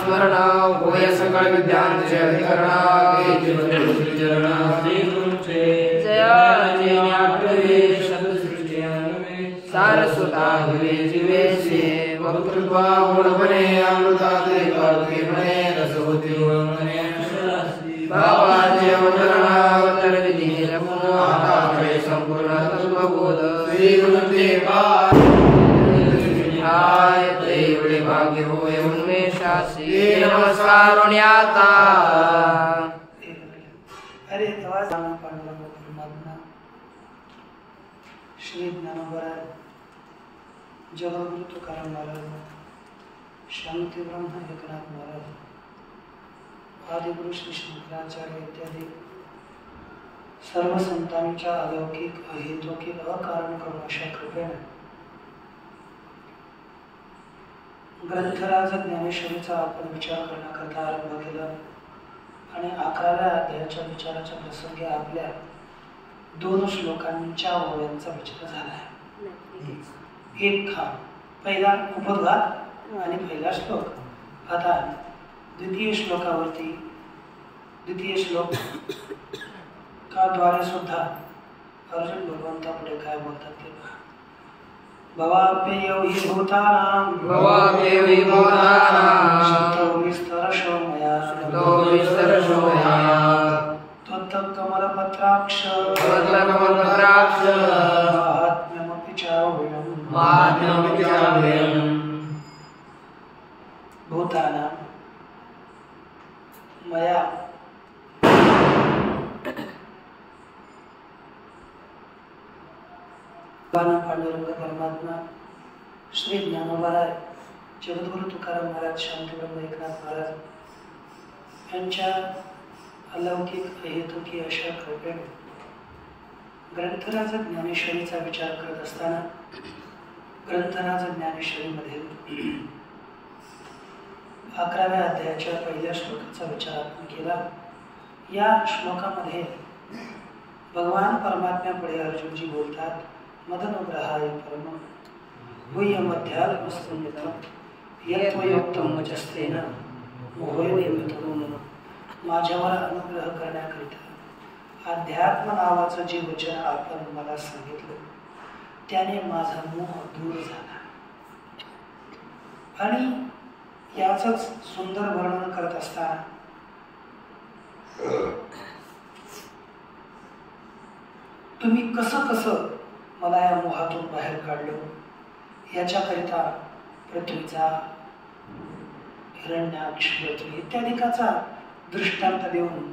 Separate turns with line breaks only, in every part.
स्मरण होय सकळ विद्यांचे अधिकरण सारस्वता जीवे से वक्तृत्वा गुणवने अमृताते पार्थे मने रसवती गुणवने भावाचे वंदनावतर विधी रमो आकाशे संपूर्ण तत्वबोध श्री गुरुते पाय त्रैवळे भाग्य होय उन्मेषासी नमस्कार न्याता
अरे तेव्हा सांग पांडुरंग परमात्मा श्री ज्ञानोबा जगद्गुरु तुकाराम महाराज शांती ब्रह्म एकनाथ महाराज आदिगुरु श्री शंकराचार्य इत्यादी सर्व संतांच्या अलौकिक अहेतुकिक अकारण करून अशा कृपेने ग्रंथराज ज्ञानेश्वरीचा आपण विचार करण्याकरता आरंभ केला आणि 11व्या अध्यायाच्या विचाराच्या प्रसंगी आपल्या 2 श्लोकांच्या ओव्यांचा विचार झाला आहे। एक पहिला उपद्घात आणि पहिला श्लोक। आता द्वितीय श्लोकावरती द्वितीय श्लोक द्वारे सुद्धा अर्जुन भगवंतापुढे काय बोलतात ते पहा। भवाप्ययो हि भूतानां शतो विस्तरशो मया त्वत्कमलपत्राक्ष माहात्म्यमपि चाव्ययम् भूतानां मया पांडुरंग परमात्मा श्री ज्ञानोबा जगद्गुरु तुकाराम महाराज शांती ब्रह्म एकनाथ महाराज यांच्या अलौकिक अहेतुकी अशा कृपेने ग्रंथराज ज्ञानेश्वरीचा विचार करत असताना ग्रंथराज ज्ञानेश्वरीमध्ये 11व्या अध्यायाच्या पहिल्या श्लोकाचा विचार आपण केला। या श्लोकामध्ये भगवान परमात्म्यापुढे अर्जुनजी बोलतात, मदनुग्रहाय परमं गुह्यमध्यात्मस्तुन्यतं यत्त्वयोक्तं वचस्तेन मोहयेदेवतो मम। माझ्यावर अनुग्रह करण्याकरिता अध्यात्म नावाचं जे वचन आपण मला सांगितलं त्याने माझा मोह दूर झाला। आणि याचंच सुंदर वर्णन करत असताना तुम्ही कसं कसं मला या मोहातून बाहेर काढलं याच्याकरिता पृथ्वीचा, हिरण्याक्ष, पृथ्वी इत्यादिकाचा दृष्टांत देऊन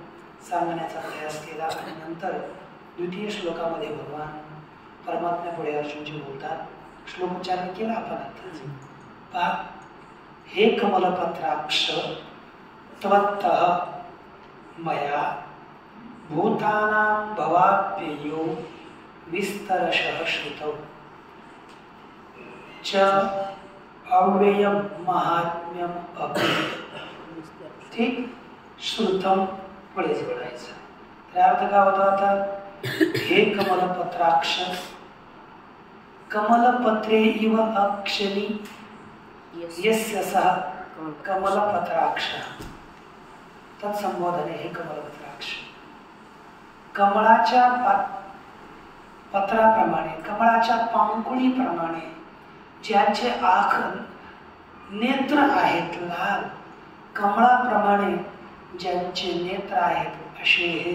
सांगण्याचा प्रयास केला। आणि नंतर द्वितीय श्लोकामध्ये भगवान परमात्म्यापुढे अर्जुनजी बोलतात, श्लोकोच्चारण केला आपण आता पहा। हे कमलपत्राक्ष त्वत्तः मया भूतानां भवाप्ययो विस्तरशः श्रुतौ च अव्ययं महात्म्यम अपि। ठीक, श्रुतम पुढे जोडायचं। तर अर्थ काय होतो आता? हे कमलपत्राक्ष, कमलपत्रे इव अक्षनी यस्य सः कमलपत्राक्ष तत्संबोधने। हे कमलपत्राक्ष, कमळाच्या पत्राप्रमाणे, कमळाच्या पांकुळीप्रमाणे ज्याचे आख नेत्र आहेत लाल, कमळाप्रमाणे ज्यांचे नेत्र आहेत असे हे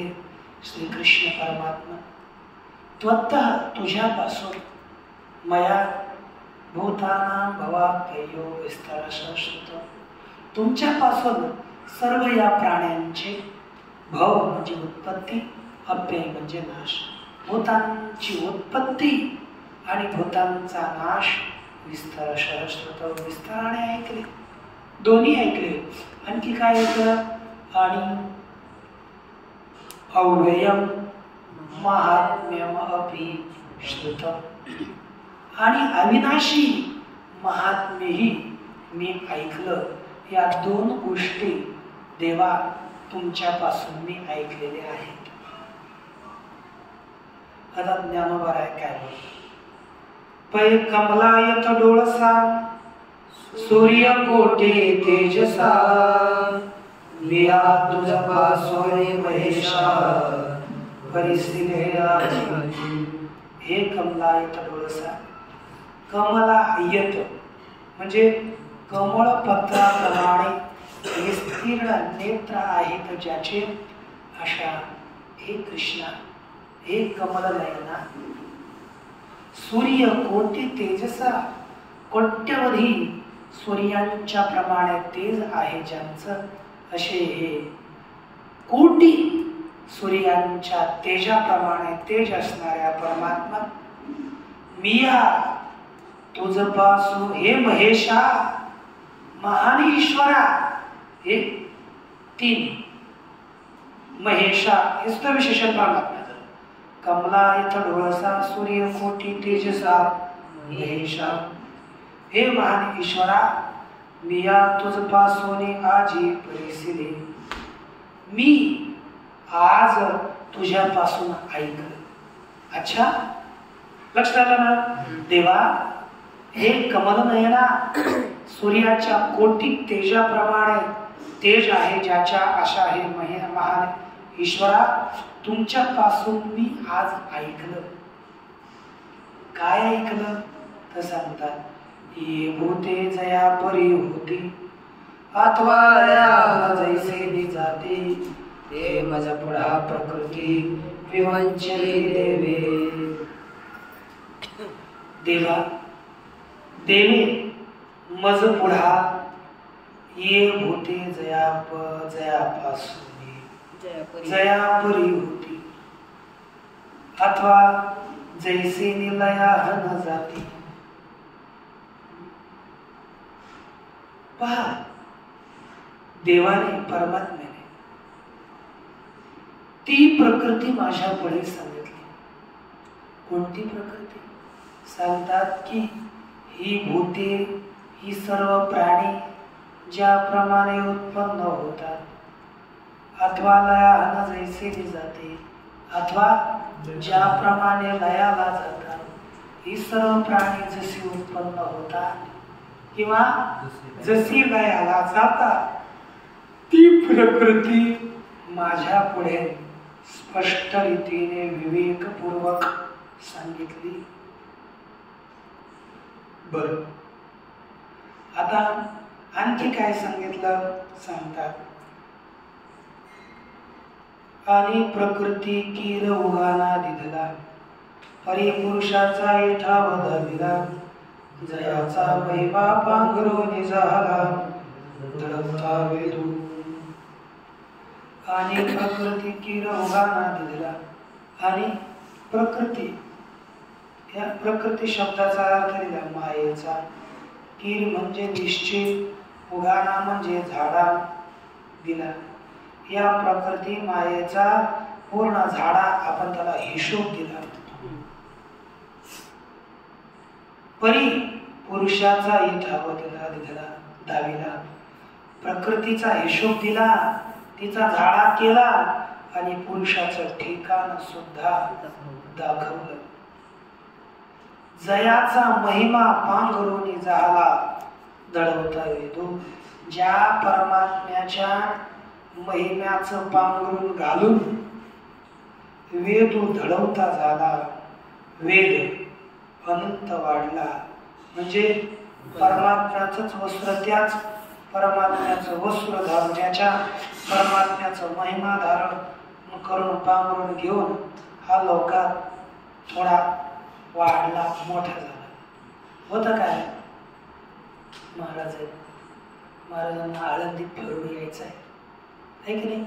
श्रीकृष्ण परमात्मा त्वत्तः तुझ्यापासून मया भूतानां भवाप्ययो विस्तरशः श्रुतम्, तुमच्यापासून सर्व या प्राण्यांचे भव म्हणजे उत्पत्ती, अप्यय म्हणजे नाश, भूतांची उत्पत्ती आणि भूतांचा नाश विस्तरशः श्रुतम्, विस्ताराने ऐकले, दोन्ही ऐकले। आणखी काय ऐकलं? आणि अव्ययम महात्म्यम अपि श्रुतम्, आणि अविनाशी महात्म्यही मी ऐकलं। या 2 गोष्टी देवा तुमच्यापासून मी ऐकलेल्या आहेत। आता ज्ञानोबा काय बोलतो? पै कमलायत डोळसा सूर्य कोटी तेजसा लिया तुझपासून महेशा परिस्थिती हे कमलायत डोळसा. कमलायत म्हणजे कमळपत्राप्रमाणे विस्तीर्ण नेत्र आहेत ज्याचे, अशा हे कृष्णा हे कमलनयना. सूर्य कोटी तेजसा कोट्यवधी सूर्यांच्या प्रमाणे तेज आहे ज्यांचं, असे हे कोटी सूर्यांच्या तेजाप्रमाणे तेज असणाऱ्या परमात्मा मिया तुझपासून हे महेशा महान ईश्वरा. हे तीन महेशा हे विशेषण परमात्म्याचं. कमलायत डोळसा सूर्य कोटी तेजसा महेशा. हे महान ईश्वरा मिया तुझपासून आजी परिसिले. मी आज तुझ्यापासून ऐकलं. अच्छा लक्षात आलं ना देवा. हे कमलनयना सूर्याच्या कोटी तेजाप्रमाणे तेज आहे ज्याच्या, अशा हे महान ईश्वरा तुमच्यापासून मी आज ऐकलं. काय ऐकलं तर सांगतात, ये भूते जया परी होती अथवा लया जैसे जाते, ते मज पुढा प्रकृती विवंचली देवे. देवा देवे मज पुढा ये भूते जयापासून जयापरी होती अथवा जैसे निलया न जाती. पहा देवाने परमात्म्याने ती प्रकृती माझ्या पुढे सांगितली. कोणती प्रकृती? सांगतात की ही भूते ही सर्व प्राणी ज्याप्रमाणे उत्पन्न होतात अथवा लयाला जैसे जाते, अथवा ज्याप्रमाणे लयाला जातात, ही सर्व प्राणी जशी उत्पन्न होतात किंवा जशी लयाला जातात, ती प्रकृती माझ्या पुढे स्पष्ट रीतीने विवेकपूर्वक सांगितली. बर आता आणखी काय सांगितलं सांगतात, आणि प्रकृती कीर उगाना दिधला, परिपुरुषाचा इठाव धरला, जयाचा महिमा पांघरून झाला, धडकता वेदू. आणि प्रकृती कीर उगाना दिधला, आणि प्रकृती या प्रकृती शब्दाचा अर्थ दिला मायेचा. कीर म्हणजे निश्चित, उगाना म्हणजे झाडा दिला. या प्रकृती मायेचा पूर्ण झाडा आपण त्याला हिशोब दिला. परी पुरुषाचा इठाव दिला दाविला, प्रकृतीचा हिशोब दिला, तिचा झाडा केला आणि पुरुषाचं ठिकाण सुद्धा दाखवलं. जयाचा महिमा पांघरून झाला, दळवता येतो. ज्या परमात्म्याच्या महिम्याचं पांघरून घालून वेद धडवता झाला, वेद अनंत वाढला. म्हणजे परमात्म्याचंच वस्त्र, त्याच परमात्म्याचं वस्त्र धारण, ज्याच्या परमात्म्याचं महिमा धारण करून पांघरून घेऊन हा लोकात थोडा वाढला, मोठा झाला. होतं काय? महाराजांना आळंदीत फिरून यायचं आहे की नाही?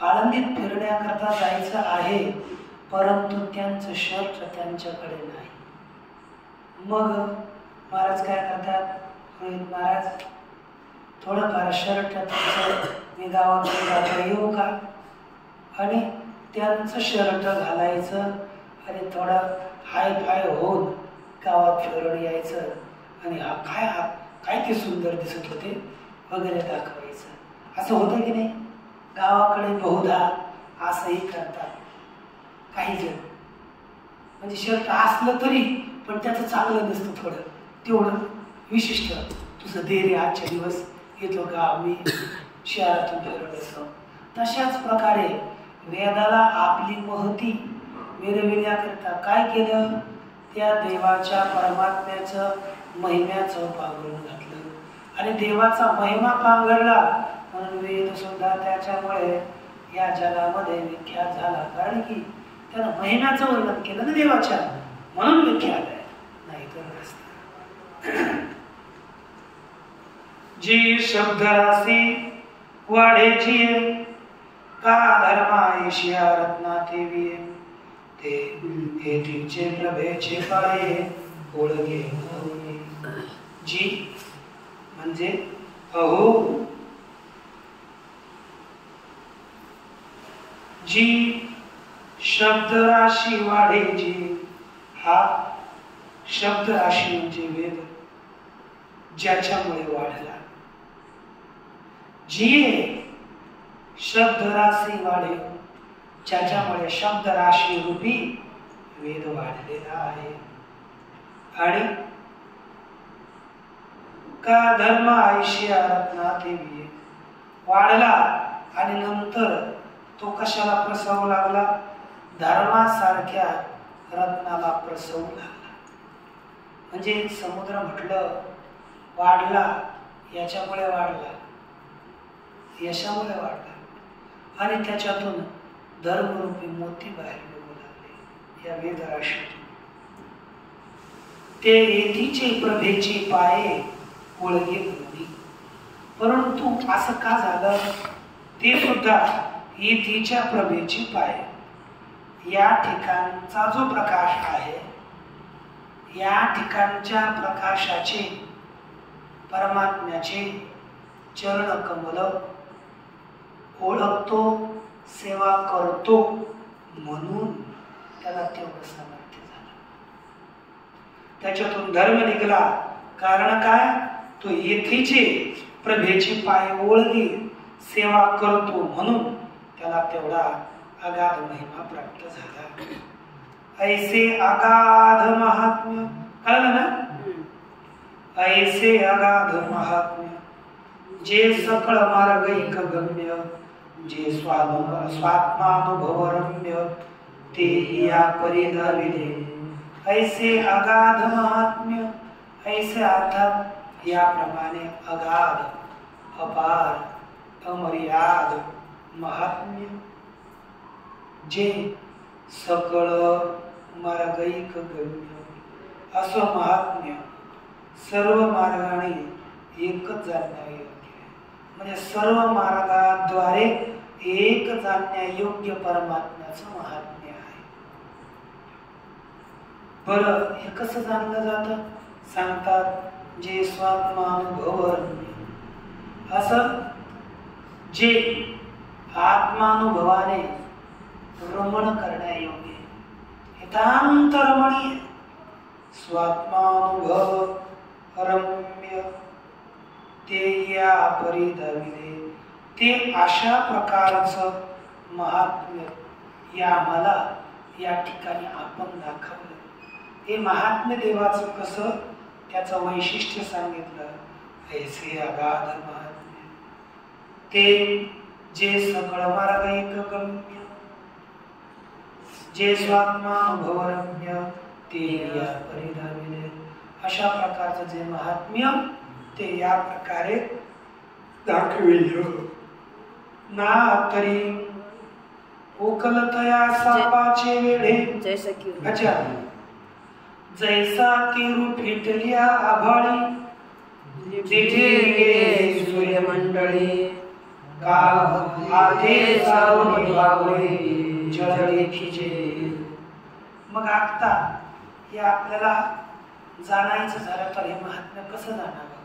आळंदीत फिरण्याकरता जायचं आहे, परंतु त्यांचं शर्ट त्यांच्याकडे नाही. मग महाराज काय करतात, रोहित महाराज थोडंफार शर्ट त्यांचं मी गावात येऊ का, आणि त्यांचं शर्ट घालायचं आणि थोडं हाय फाय होऊन गावात फिरून यायचं, आणि काय ते सुंदर दिसत होते वगैरे दाखवायचं. असं होतं की नाही? गावाकडे बहुधा असंही करतात काही जण. म्हणजे शर्ट असलं तरी पण त्याचं चांगलं नसतं, थोडं तेवढं विशिष्ट तुझं दे रे आजच्या दिवस, येतो गाव मी शहरातून फिरवलं. तशाच प्रकारे वेदाला आपली महती मिरविण्याकरिता काय केलं, त्या देवाच्या परमात्म्याचं महिम्याचं पांघरून घातलं आणि देवाचा महिमा पांघरला म्हणून वेद सुद्धा त्याच्यामुळे या जगामध्ये विख्यात झाला. कारण की त्यानं महिम्याचं वर्णन केलं ना देवाच्या, म्हणून विख्यात आहे, नाही तर नसतं. जी शब्द राशी वाढेची का धर्मायशिया रत्नाते विये, ते हेतीचे प्रभेचे पाये ओळखे. जी म्हणजे अहो, जी शब्द राशी वाढेची, हा शब्द राशी म्हणजे वेद, ज्याच्यामुळे वाढला. जी शब्द राशी वाढे, ज्याच्यामुळे शब्द राशी रूपी वेद वाढलेला आहे. आणि का धर्म आयशिया रत्नाते विये वाढला आणि नंतर तो कशाला प्रसवू लागला, धर्मासारख्या रत्नाला प्रसवू लागला. म्हणजे समुद्र म्हटलं वाढला, याच्यामुळे वाढला, यशामुळे वाढला आणि त्याच्यातून धर्मरूपी मोती बाहेर निघू लागले या वेदराशीतून. ते येतीचे प्रभेचे पाये ओळगे बनली. परंतु असं का झालं, ते सुद्धा येतीच्या प्रभेचे पाये, या ठिकाणचा जो प्रकाश आहे, या ठिकाणच्या प्रकाशाचे, परमात्म्याचे चरण कमल ओळखतो, सेवा करतो, म्हणून त्याला तेवढं सामर्थ्य झालं. त्याच्यातून धर्म निघाला. कारण काय, तो येथीचे प्रभेचे पाय ओळखी सेवा करतो, म्हणून त्याला तेवढा अगाध महिमा प्राप्त झाला. ऐसे अगाध महात्म्य, कळलं ना, ऐसे अगाध महात्म्य जे सकळ मार्गैक गम्य, जे स्वात्मानुभव रम्य, ते या परिधाविले. ऐसे अगाध महात्म्य, ऐसे अर्थात याप्रमाणे अगाध, अपार, अमर्याद महात्म्य, जे सकळ मार्गैक गम्य, असं महात्म्य सर्व मार्गाने एकच जाणण्यायोग्य आहे. म्हणजे सर्व मार्गाद्वारे एक जाणण्यायोग्य परमात्म्याचं महात्म्य आहे. बरं, हे कसं जाणलं जातं, सांगतात, जे स्वात्मानुभव, असं जे आत्मानुभवाने रमण करण्यायोग्य, हितांत रमणीय, स्वात्मानुभव रम्य, ते या परिधाविले. ते अशा प्रकारचं महात्म्य या आम्हाला या ठिकाणी आपण दाखवलं. हे महात्म्य देवाचं कसं, त्याचं वैशिष्ट्य सांगितलं. ऐसे अगाध महात्म्य, ते जे सकळ मार्गैक गम्य, जे स्वात्मानुभव रम्य, ते या परिधाविले. अशा प्रकारचं जे महात्म्य, ते या प्रकारे दाखविलं. ना तरी उकलतया सापाचे वेढे, अच्छा, जैसा केरू फिटल्या आभाळी, जिथे सूर्यमंडळी, का आधे सावली बावळी जळले खिजे. मग आता हे आपल्याला जाणायचं झालं तर हे महात्म्य कसं जाणावं,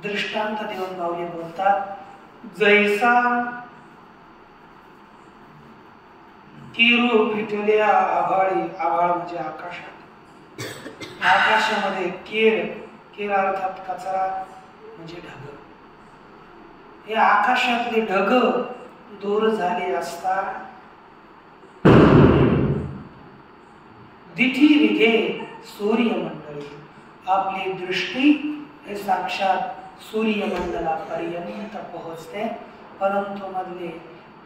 दृष्टांत देऊन माऊली बोलतात. जैसा किरू फिटल्या आभाळी, आभाळ म्हणजे आकाशात, आकाशामध्ये केर अर्थात कचरा म्हणजे ढग. हे आकाशातले ढग दूर झाले असता, दिठी विघे सूर्यमंडळी, आपली दृष्टी हे साक्षात सूर्यमंडलापर्यंत पोहोचते, परंतु मधले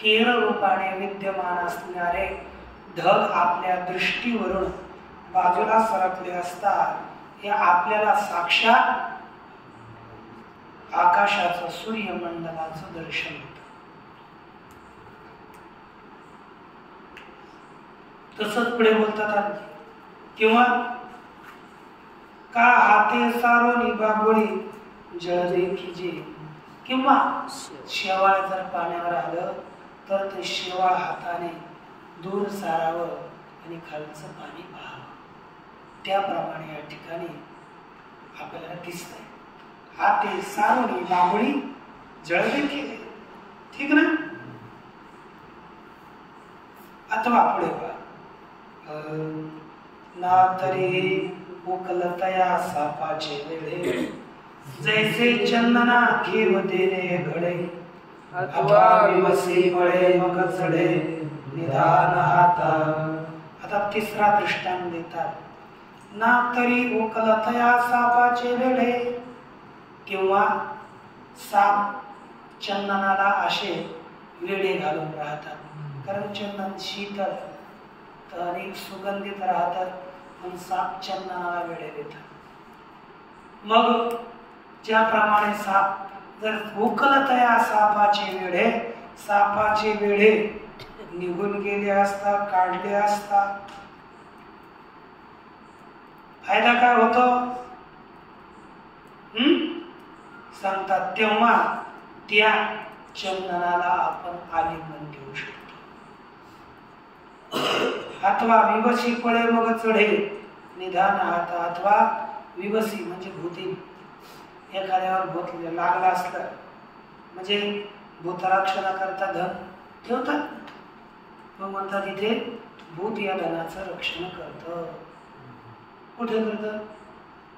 केरळ रूपाने विद्यमान असणारे ढग आपल्या दृष्टीवरून बाजूला सरकले असतात. हे आपल्याला साक्षात आकाशाचं सूर्यमंडलाचं दर्शन होतं. तसंच पुढे बोलतात आणखी, किंवा का हाते सारोनी बाबोळी जळदे खिजे, किंवा शेवाळ जर पाण्यावर आलं तर ते शेवाळ हाताने दूर सारावं आणि खालचं पाणी पाहावं. त्याप्रमाणे या ठिकाणी आपल्याला दिसतंय. हाते सारोनी बाबोळी जळदे खिजे, ठीक ना. अथवा पुढे पहा, ना तरी उकलतया सापाचे वेळे, जैसे चंदना घेव देणे घडे, अथवा विवसी पळे मग चढे निधान हाता. आता तिसरा दृष्टांत देतात. ना तरी उकलतया सापाचे वेळे, किंवा साप चंदनाला असे वेडे घालून राहतात, कारण चंदन शीतल आणि सुगंधित राहतात, पण साप चंदनाला वेडे देतात. मग ज्याप्रमाणे साप जर उकलतया सापाचे वेडे, सापाचे वेडे निघून गेले असता, काढले असता, फायदा काय होतो सांगतात. तेव्हा त्या चंदनाला आपण आलिंगन देऊ शकतो. अथवा विवशी पळे मग चढे निधान हाता, अथवा विवशी म्हणजे भूती, एखाद्यावर भूत लागला असलं म्हणजे भूतराक्षणा करता धन ठेवतात, मग म्हणतात इथे भूत या धनाचं रक्षण करतं. कुठे करतं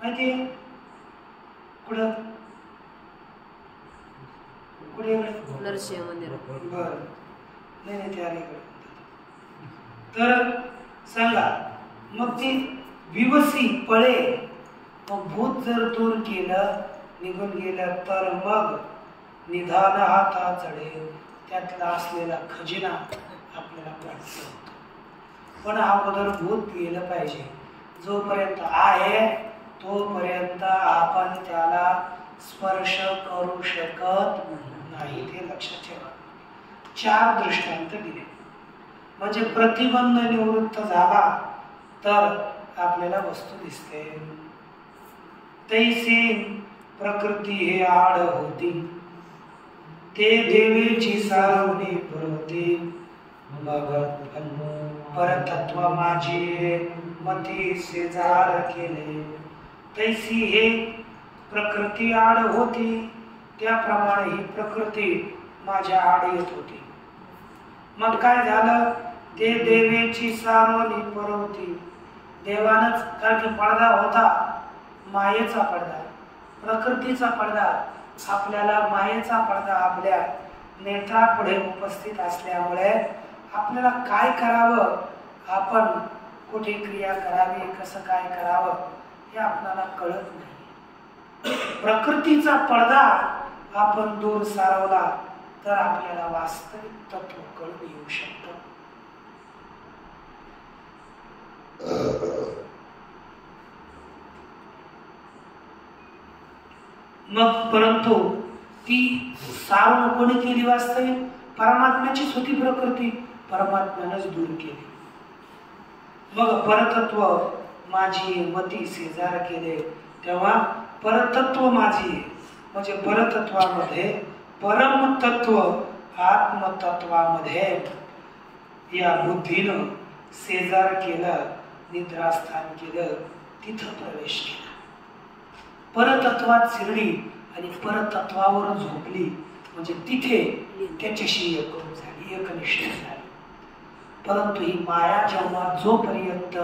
माहितीये? कुठं? कुठे?
नरसिंह मंदिर.
बर, नाही ते अलीकडे. तर सांगा, मग ती विवसी पळे, मग भूत जर दूर केलं, निघून गेलं, तर मग निधान हाता चढे, त्यातला असलेला खजिना आपल्याला प्राप्त होतो. पण अगोदर भूत गेलं पाहिजे. जोपर्यंत आहे तोपर्यंत आपण त्याला स्पर्श करू शकत नाही, ते लक्षात ठेवा. 4 दृष्टांत दिले म्हणजे प्रतिबंध निवृत्त झाला तर आपल्याला वस्तू दिसते. तैसे प्रकृती हे आड होती, ते देवीची सारवणी पुरवती, परतत्व माझी मती शेजार केले. तैसी हे प्रकृती आड होती, त्याप्रमाणे ही प्रकृती माझ्या आड येत होती. मग काय झालं? ते देवीची सारवणी पुरवती, देवानच कारण पडदा होता, मायेचा पडदा, प्रकृतीचा पडदा, आपल्याला मायेचा पडदा आपल्या नेत्रापुढे उपस्थित असल्यामुळे आपल्याला काय करावं, आपण कुठे क्रिया करावी, कसं काय करावं हे आपल्याला कळत नाही. प्रकृतीचा पडदा आपण दूर सारवला तर आपल्याला वास्तविक तत्व कळून येऊ शकतं. मग परंतु ती सारून कोणी केली? वास्तविक परमात्म्याचीच होती प्रकृती, परमात्म्यानंच दूर केली. मग परतत्व माझी मती शेजार केले, तेव्हा परतत्व माझी म्हणजे परतत्वामध्ये परमतत्व आत्मतत्वामध्ये या बुद्धीनं शेजार केला, निद्रास्थान केलं, तिथं प्रवेश केला. परतत्वात शिरली आणि परतत्वावर झोपली म्हणजे तिथे त्याच्याशी एक झाली, एकनिष्ठ झाली. परंतु ही माया जेव्हा जोपर्यंत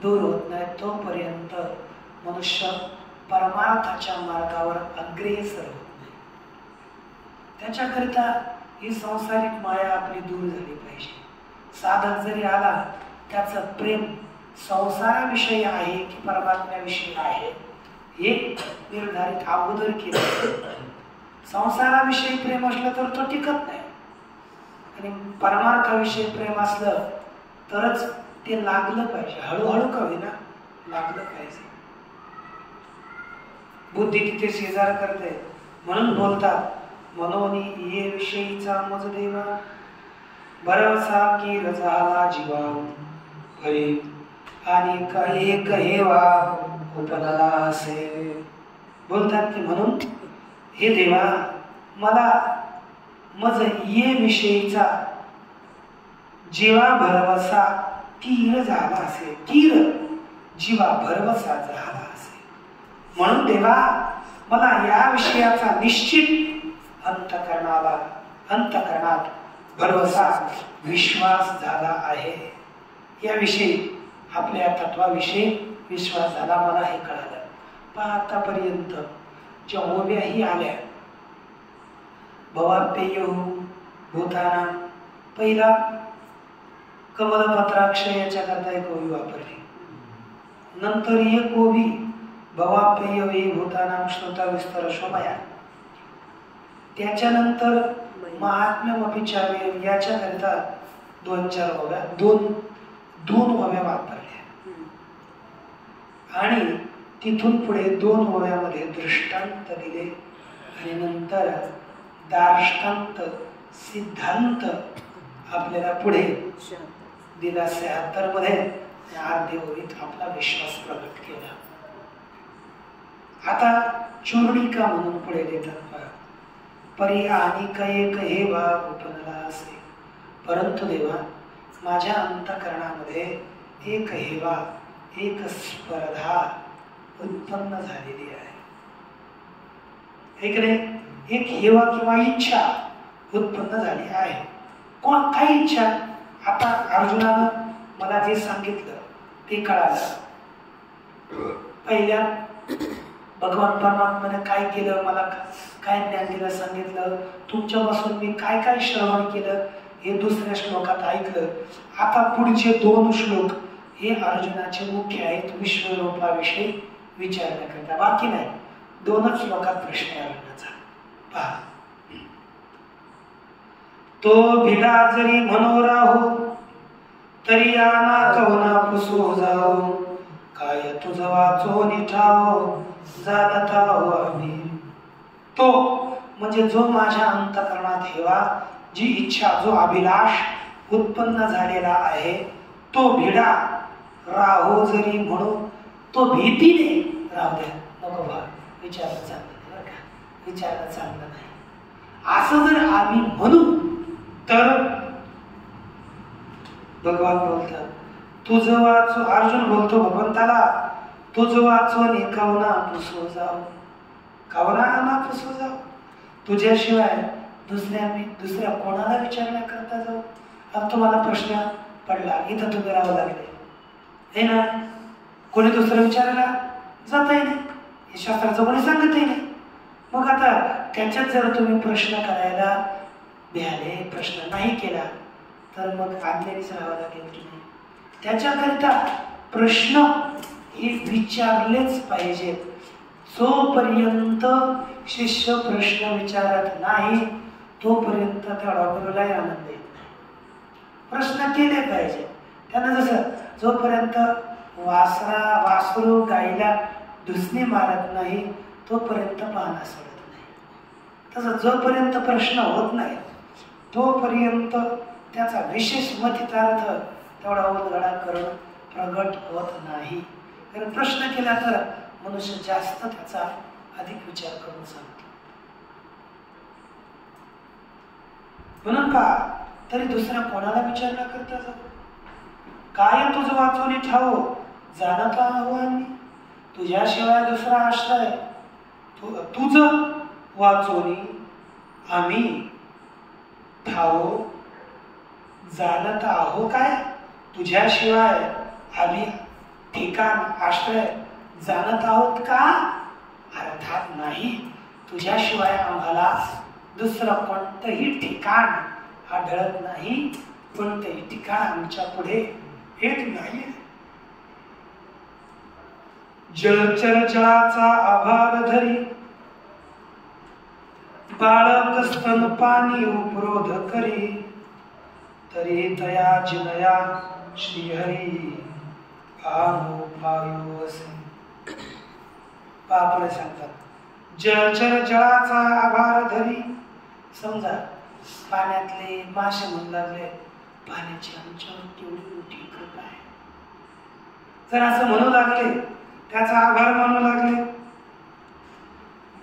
दूर होत नाही तोपर्यंत मनुष्य परमार्थाच्या मार्गावर अग्रेसर होत नाही. त्याच्याकरिता ही सांसारिक माया आपली दूर झाली पाहिजे. साधक जरी आला त्याचं प्रेम संसाराविषयी आहे की परमात्म्याविषयी आहे हे निर्धारित अगोदर केलं. संसाराविषयी प्रेम असलं तर तो टिकत नाही, आणि परमार्थाविषयी प्रेम असलं तरच ते लागलं पाहिजे. हळूहळू का होईना लागलं पाहिजे. बुद्धी तिथे शेजार करते म्हणून बोलतात, मनोनी ये विषयीचा मज देवा, भरवसा की रजाला जीवा, भरे आणि काही कहेवा उपनला असे. बोलतात की म्हणून हे देवा, मला मज ये विषयीचा जीवा भरवसा तीर झाला असे, तीर जीवा भरवसा झाला असे. म्हणून देवा, मला या विषयाचा निश्चित अंतकरणात भरवसा विश्वास झाला आहे. याविषयी आपल्या तत्वाविषयी विश्वास झाला, मला हे कळालं. पण आतापर्यंत ज्या ओव्याही आल्या, भवाप्यय भूताना, पहिला कमलपत्राक्ष याच्या करता एक ओवी वापरली. नंतर एक ओवी भवाप्यय भूतानां श्रोता विस्तार शोभया. त्याच्यानंतर महात्म्यमपि चावेम याच्या करता 2-4 ओव्या, दोन ओव्या वापरल्या. आणि तिथून पुढे 2 ओव्यामध्ये दृष्टांत दिले, आणि नंतर दार्ष्टांत सिद्धांत आपल्याला पुढे दिला. 76 मध्ये अर्धे ओवीत आपला विश्वास प्रकट केला. आता चूर्णिका म्हणून पुढे देतात, परी आणि एक हेवा उपनला असे. परंतु देवा, माझ्या अंतःकरणामध्ये एक हेवा, एक स्पर्धा उत्पन्न झालेली आहे. एक हेवा किंवा इच्छा उत्पन्न झाली आहे. काय इच्छा? आता अर्जुनानं मला जे सांगितलं ते कळालं. पहिल्या भगवान परमात्म्याने काय केलं, मला काय ज्ञान दिलं सांगितलं, तुमच्यापासून मी काय काय श्रवण केलं हे दुसऱ्या श्लोकात ऐकलं. आता पुढचे 2 श्लोक हे अर्जुनाचे मुख्य आहेत विश्वरूपाविषयी विचारण्याकरता. बाकी नाही, 2च श्लोकात प्रश्न आहे अर्जुनाचा. पहा, तो भिडा जरी मनोराहो, तरी आना कवना पुसो जाओ, काय तुझ वाचो निठाओ, जाणता हो आम्ही. तो म्हणजे जो माझ्या अंतःकरणात हेवा, जी इच्छा, जो अभिलाष उत्पन्न झालेला आहे, तो भिडा राहो जरी म्हणू, तो भीतीने राहू द्या. नको बा, विचारलं चांगलं बरं का, विचारलं चांगलं नाही असं जर आम्ही म्हणू तर भगवान बोलतात, तुझं वाचो. अर्जुन बोलतो भगवंताला, तुझं वाचून कवना पुसो जाऊ, कवना ना पुसो जाऊ, तुझ्याशिवाय दुसऱ्या कोणाला विचारण्याकरता जाऊ. आता तुम्हाला प्रश्न पडला, इथं तुम्ही राहावं लागले हे ना, कोणी दुसरं विचारायला जातही नाही, हे शास्त्राचं कोणी सांगतही नाही. मग आता त्याच्यात जर तुम्ही प्रश्न करायला भ्याले, प्रश्न नाही केला, तर मग आज्ञेनेच राहावं लागेल की नाही. त्याच्याकरिता प्रश्न हे विचारलेच पाहिजेत. जोपर्यंत शिष्य प्रश्न विचारत नाही तोपर्यंत त्या गुरुलाही आनंद येत नाही. प्रश्न केले पाहिजे त्यांना. जसं जोपर्यंत वासरू गाईला ढुसणी मारत नाही तोपर्यंत पाहणा सोडत नाही, तसं जोपर्यंत प्रश्न होत नाही तोपर्यंत त्याचा विशेष मतितार्थ तेवढा उलगडा करून प्रगट होत नाही. कारण प्रश्न केला तर मनुष्य जास्त त्याचा अधिक विचार करून सांगतो. म्हणून का तरी दुसऱ्या कोणाला विचारला करता जाऊ, काय तुझं वाचवणे ठाव जाणता हवं आम्ही, तुझ्याशिवाय दुसरा आश्रय तुझं वाचवणी आम्ही ठाव जाणत आहो. काय तुझ्याशिवाय आम्ही ठिकाण आश्रय जाणत आहोत का? अर्थात नाही. तुझ्याशिवाय आम्हाला दुसरं कोणतंही ठिकाण आढळत नाही, कोणतंही ठिकाण आमच्या पुढे येत नाही. जळचर जळाचा आभार धरी बाळक स्तनपानी उपरोध करी तरी तया जिनया श्रीहरी आनोपायो असे. बापरे सांगतात जळचर जळाचा आभार धरी. समजा पाण्यातले मासे म्हणू लागले पाण्याची आमच्यावर तेवढी मोठी कृपा आहे, जर असं म्हणू लागले त्याचा आभार मानू लागले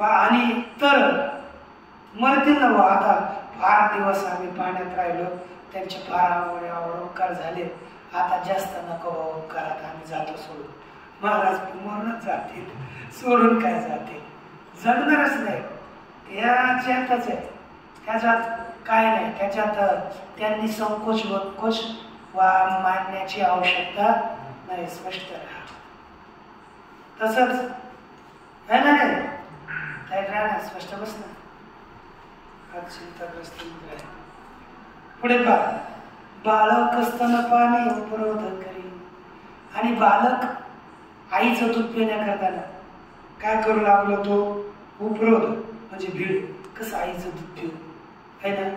आणि तर मरतील ना. आता फार दिवस आम्ही पाण्यात राहिलो, त्यांचे फार उपकार झाले, आता जास्त नको उपकारात आम्ही जातो सोडून. महाराज मरूनच जातील, सोडून काय जातील, जगणारच नाही. त्याच्यातच आहे, त्याच्यात काय नाही, त्याच्यात त्यांनी संकोच वकोच मानण्याची आवश्यकता नाही. स्पष्ट राहा. तसंच है ना रे, काय राहणार स्पष्ट बस ना. चिंताग्रस्त पुढे बालक स्तनपानी उपरोध करी. आणि बालक आईचं दूध पिण्याकरताना काय करू लागलो तो उपरोध म्हणजे भीड. कसं आईचं दूध पिऊ है ना,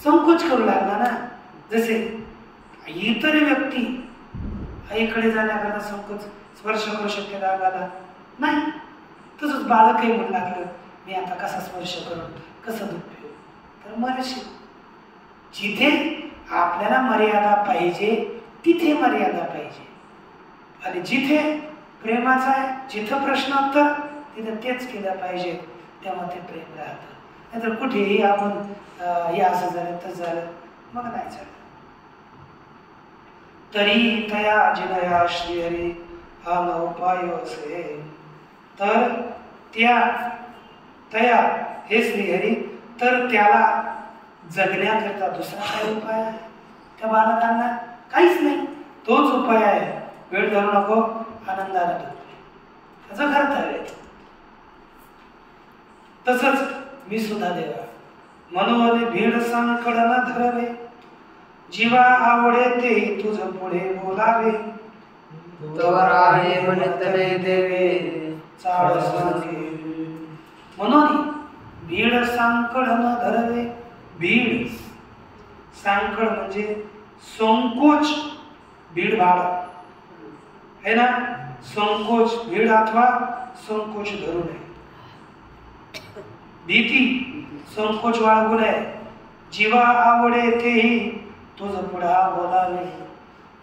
संकोच करू लागला ना. जसे इतर व्यक्ती आईकडे जाण्याकरता संकोच स्पर्श करू शकते अंगाला नाही, तसंच बालकही म्हणू लागलं मी आता कसा स्पर्श करून कसं दूध पिऊ. तर मरशी जिथे आपल्याला मर्यादा पाहिजे तिथे मर्यादा पाहिजे. आणि जिथे प्रेमाचा आहे, जिथं प्रश्नोत्तर तिथे तेच केलं पाहिजे, तेव्हा ते प्रेम राहतं. नाहीतर कुठेही आपण हे असं झालं तसं झालं मग नाही झालं. तरी तया जिनया श्रीहरी हा उपाय असे. तर तया हे श्रीहरी, तर त्याला जगण्याकरता दुसरा काय उपाय आहे? त्या बालकांना काहीच नाही, तोच उपाय आहे. वेळ धरू नको, आनंदाला धरू, त्याचं कर्तव्य. तसंच मी सुद्धा देवा मनोने भीड सांकड न धरावे, जीवा आवडे ते तुझ पुढे बोलावे.
तोवर आहे म्हणतले देवे
चाळ सांगे. मनोने भीड सांकड न धरावे. भीड सांकड म्हणजे संकोच, भीड भाड है ना. संकोच भीड अथवा संकोच धरू नये. भीती संकोच बाळगू नये. जीवा आवडे तेही तुझ पुढा बोलावे.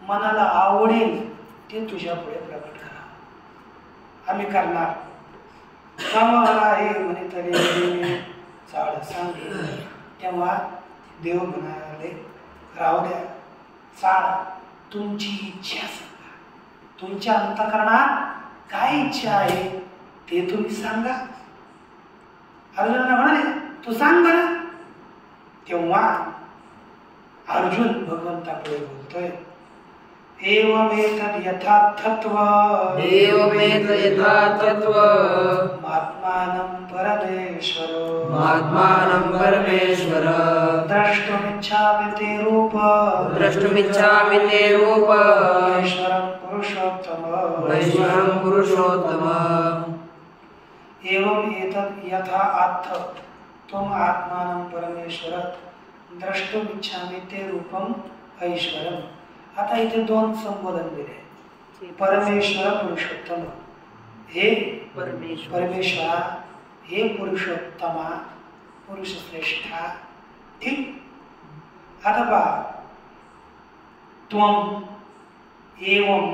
मनाला आवडेल ते तुझ्या पुढे प्रकट करा, आम्ही करणार. आहे म्हणे तरी चाळ सांगे. तेव्हा देव म्हणाले राहू द्या, चाळ तुमची इच्छा सांगा, तुमच्या अंतःकरणात काय इच्छा आहे ते तुम्ही सांगा. अर्जुनाला म्हणाले तू सांग बरं. तेव्हा अर्जुन भगवंतापुढे बोलतोय एवमेतद् यथार्थत्व महात्मानं परमेश्वर द्रष्टुमिच्छामि ते रूप ऐश्वरं पुरुषोत्तम. एवमेतद् यथा अर्थ त्वम् आत्मानं परमेश्वर द्रष्टुमिच्छामि ते रूपम ऐश्वरम. आता इथे दोन संबोधन दिले, परमेश्वर पुरुषोत्तम. हे परमेश्वरा, हे पुरुषोत्तमा, पुरुष श्रेष्ठा. ठीक. आता पहा त्वम एवं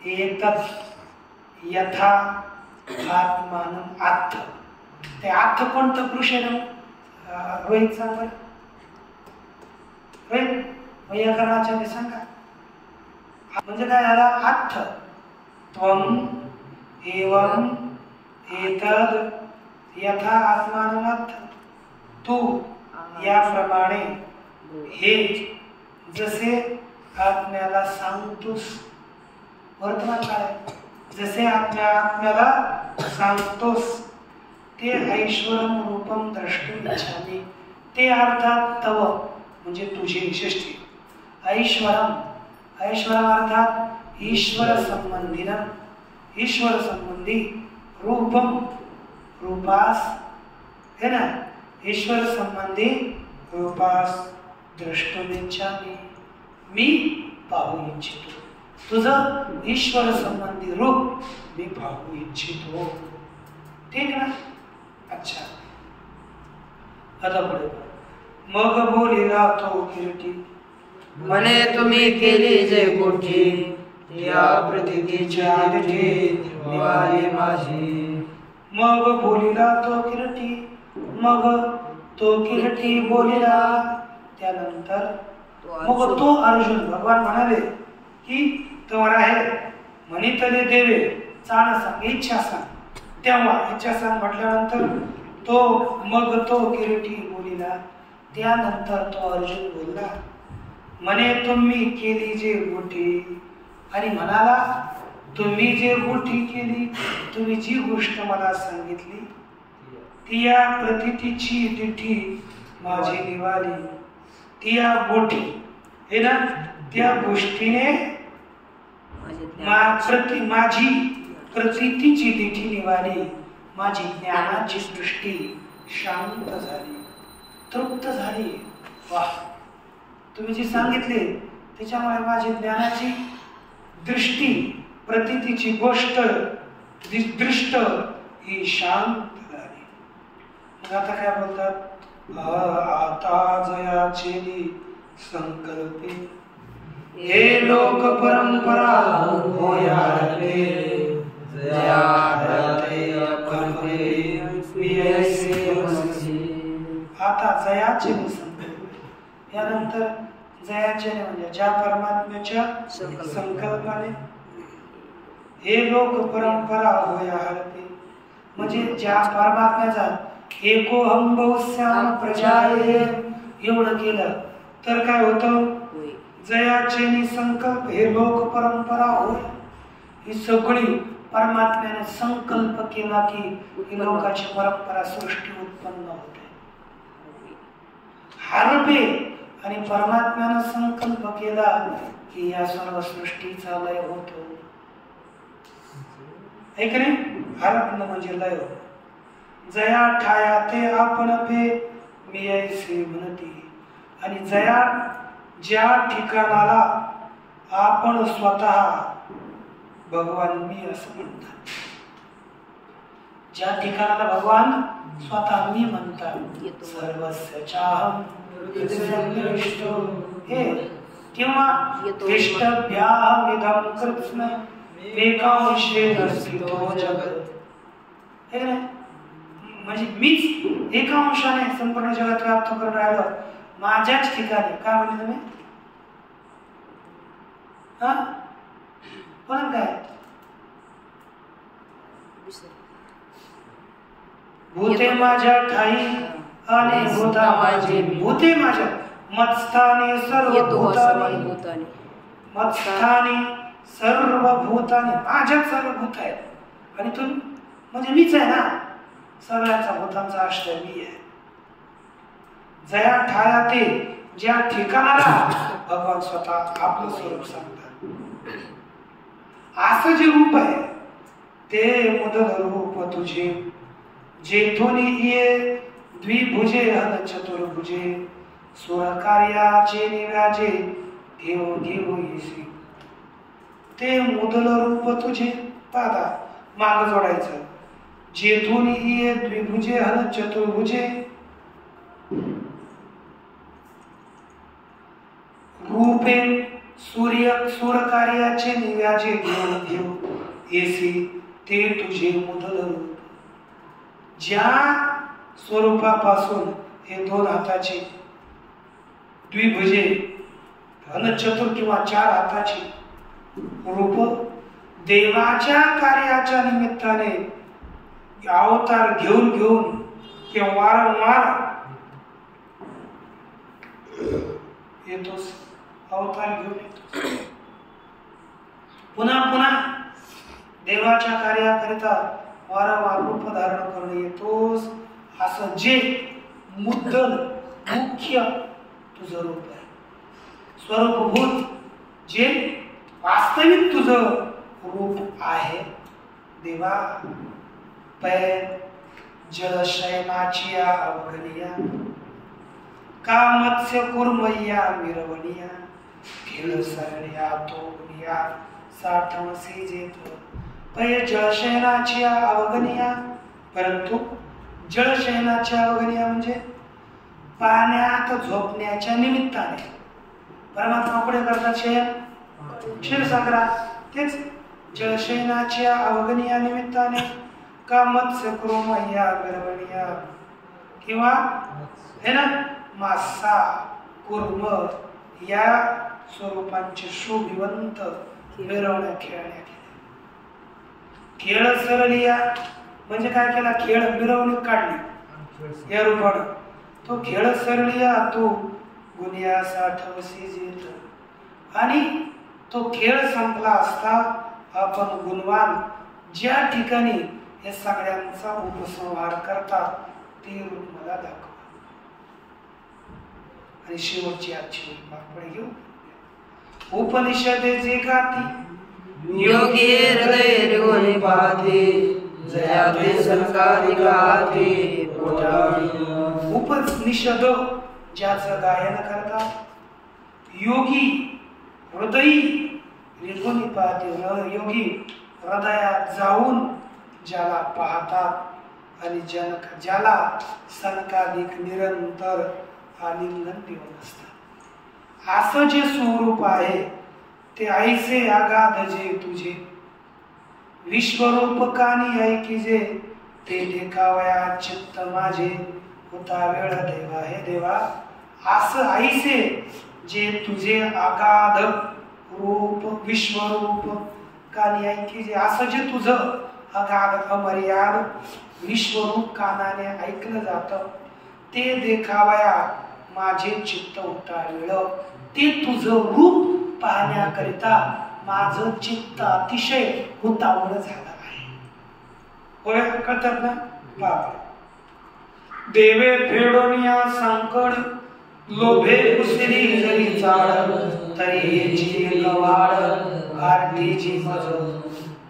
एतत् यथा आत्मानं अर्थ. ते अर्थ कोणतं पुरुष आहे ना? रोहित सांग बरं. रोहित वैयाकरणाच्या सांगा म्हणजे काय झाला अर्थ. त्वम एवं एतद् यथा आत्मानं अर्थ. तू याप्रमाणे हे जसे आत्म्याला सांगतोस. वर्तमान काय जसे आत्म्याला सांगतोस ते ऐश्वरम रूपम द्रष्टुम इच्छामि. ते अर्थात तव म्हणजे तुझे विशिष्ट. ऐश्वरम, ऐश्वरम अर्थात ईश्वर संबंधीनं, ईश्वर संबंधी रूपम रूपास है ना, ईश्वर संबंधी रूपास द्रष्टुमिच्छामि, मी पाहू इच्छितो तुझं ईश्वर संबंधी रूप मी पाहू इच्छितो. ठीक ना? अच्छा, आता पुढे मग बोलिला तो किरीटी,
म्हणे तुम्ही केली जे गोठी, या प्रतीतीच्या दिठी निवाली माझी.
मग बोलिला तो किरीटी, मग तो किरीटी बोलिला. त्यानंतर मग तो अर्जुन, भगवान म्हणाले की तुम्हाला आहे म्हणितले देवे चाण सांग, इच्छा सांग. तेव्हा इच्छा सांग म्हटल्यानंतर मग तो किरीटी बोलिला. त्यानंतर तो अर्जुन बोलला, म्हणे तुम्ही केली जे गोठी, आणि म्हणाला तुम्ही जे गोठी केली, तुम्ही जी गोष्ट मला सांगितली ती या प्रतीतीची दिठी माझी निवाली. ती या गोठी हे ना, त्या गोष्टीने माझी प्रतीतीची दिठी निवाली, माझी ज्ञानाची दृष्टी शांत झाली, तृप्त झाली. वाह, तुम्ही जे सांगितले त्याच्यामुळे माझी ज्ञानाची दृष्टी, प्रतीतीची गोष्ट दृष्ट ही शांत झाली. मग आता काय बोलतात, आता जयाचे संकल्पे हे लोक परंपरा होया रे, जया आता जयाचे संकल्प. यानंतर जयाचे म्हणजे ज्या परमात्म्याच्या संकल्पाने हे लोक परंपरा होया हरते, म्हणजे ज्या परमात्म्याचा एकोहम बहुश्याम प्रजाये एवढं केलं तर काय होतं, जयाचे संकल्प हे लोक परंपरा होय. ही सगळी परमात्म्याने संकल्प केला की ही लोकांची परंपरा सृष्टी उत्पन्न होते. हरपे, आणि परमात्म्याने संकल्प केला की या सर्व सृष्टीचा लय होतो. ऐक रे, हरपणं म्हणजे लय. जया ठाया ते आपण पे मी ऐसे म्हणती, आणि जया ज्या ठिकाणाला आपण स्वतः भगवान मी असं म्हणतात, ज्या ठिकाणाला भगवान स्वतः मी म्हणतात, सर्वस्यचाहं हे किंवा तिष्ठभ्याहमिदं कृत्स्न एकांशेन स्थितो जगत्. हे म्हणजे मीच एका अंशाने संपूर्ण जगत व्याप्त करून राहिलो माझ्याच ठिकाणी. काय म्हणले तुम्ही? हा पण काय भूते माझ्या ठाई आणि भूता माझे, भूते माझ्या मत्स्थानी सर्व भूतानी, मत्स्थानी सर्व भूतानी, माझ्यात सर्व भूत आहेत. आणि तुम्ही म्हणजे मीच आहे ना, सगळ्यांचा भूतांचा आश्रय मी आहे. जया ठाया ते ज्या ठिकाणाला भगवान स्वतः आपलं स्वरूप सांगतात. असं जे रूप आहे ते मुदल रूप तुझे, जेथून ये द्विभुजे हन चतुर्भुजे, सुरकार्याचे निव्याजे घेऊ घेऊ येसी. ते मुदल रूप तुझे, पादा माग जोडायचं, जेथून ये द्विभुजे हन चतुर्भुजे, रूपे सूरकार्याचे निव्याजे घेऊ घेऊ येसी, ते तुझे मुदल रूप. ज्या स्वरूपापासून हे दोन हाताचे द्विभुजे अन चतुर किंवा चार हाताचे रूप देवाच्या कार्याच्या निमित्ताने अवतार घेऊन घेऊन किंवा वारंवार येतोस, अवतार घेऊन येतोस, पुन्हा पुन्हा देवाच्या कार्याकरिता वारंवार रूप धारण करून येतोस. असं जे मुद्दल मुख्य तुझं रूप आहे, स्वरूपभूत जे वास्तविक तुझं रूप आहे देवा पै जलशयनाची अवगणिया का मत्स्य कुर्मय्या मिरवणिया खेळ सरळिया तो गुनिया साठवसे जेत पै जलशयनाची अवगणिया. परंतु जलशयनाची अवगणिया म्हणजे पाण्यात झोपण्याच्या निमित्ताने परमात्मा पुढे करतात शयन क्षीरसागरात. तेच जलशयनाच्या अवगणिया निमित्ताने का मत्स्य कुर्मय्या मिरवणिया किंवा है ना मासा कुर्म या स्वरूपांचे शोभिवंत मिरवण्या खेळण्या केल्या. खेळ सरलिया म्हणजे काय केला खेळ मिरवणूक काढली या रूपाने. तो खेळ सरलिया तो गुनिया साठवसी जेत आणि तो खेळ संपला असता आपण गुणवान ज्या ठिकाणी हे सगळ्यांचा उपसंहार करतात ते रूप मला दाखवा. आणि शेवटची आजची पुढे घेऊ. उपनिषदे जे गाती
योगी हृदय गुणी पाहते जयाते संसारिकाते पोटाळी.
उपनिषद ज्याचं गायन करतात योगी हृदयी रिगुणी पाहते. योगी हृदयात जाऊन ज्याला पाहतात आणि ज्याला सनकाधिक निरंतर आलिंगन देऊन असतात. असं जे स्वरूप आहे ते ऐसे आगाध जे तुझे विश्वरूप कानी ऐकिजे ते देखावया चित्त माझे होता वेळ देवा. हे देवा असं ऐसे जे तुझे आगाध रूप विश्वरूप कानी ऐकिजे असं जे तुझं अगाध अमर्याद विश्वरूप कानाने ऐकलं जातं ते देखावया माझे चित्त होता वेळ. ते तुझं रूप पाहण्याकरिता माझं चित्त अतिशय उतावळ झालं आहे. होय कळतात ना बाबा. देवे फेडोनिया संकट लोभे कुसरी जरी चाड तरी जी गवाड आरती जी मज.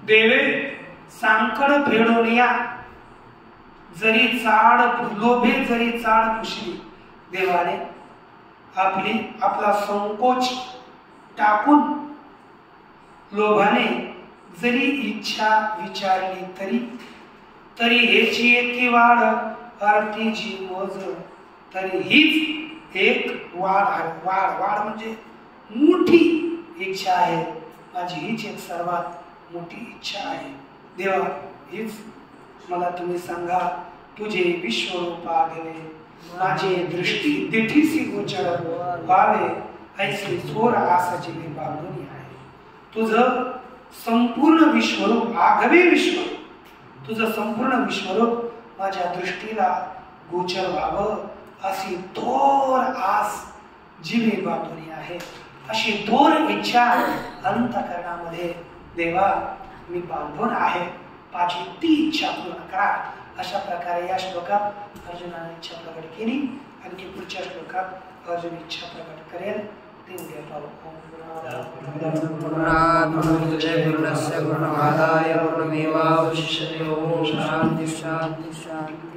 देवे सांकड फेडोनिया जरी चाड लोभे जरी चाड कुसरी. देवाने आपला संकोच टाकून लोभाने जरी इच्छा विचारली तरी हेची एकी वाढ आरती जी मोज. तरी हीच एक वाढ म्हणजे मोठी इच्छा आहे माझी. हीच एक सर्वात मोठी इच्छा आहे. देवा हीच मला तुम्ही सांगा तुझे विश्वरूप आगवे माझे दृष्टी दिठीसी गोचर व्हावे ऐसे चोर आसाची मी बांधून आहे. तुझं संपूर्ण विश्वरूप आगवे विश्वरूप तुझं संपूर्ण विश्वरूप माझ्या दृष्टीला गोचर व्हावं अशी थोर आस जीवे बांधून आहे. अशी थोर इच्छा अंतःकरणामध्ये देवा मी बांधून आहे. माझी ती इच्छा पूर्ण करा. अशा प्रकारे या श्लोकात अर्जुनाने इच्छा प्रकट केली. आणखी पुढच्या श्लोकात अर्जुन इच्छा प्रकट करेल ते उद्या पाहू.
पूर्णस्य पूर्णमादाय पूर्णमेवावशिष्यते. ओम शांती शांती शांती.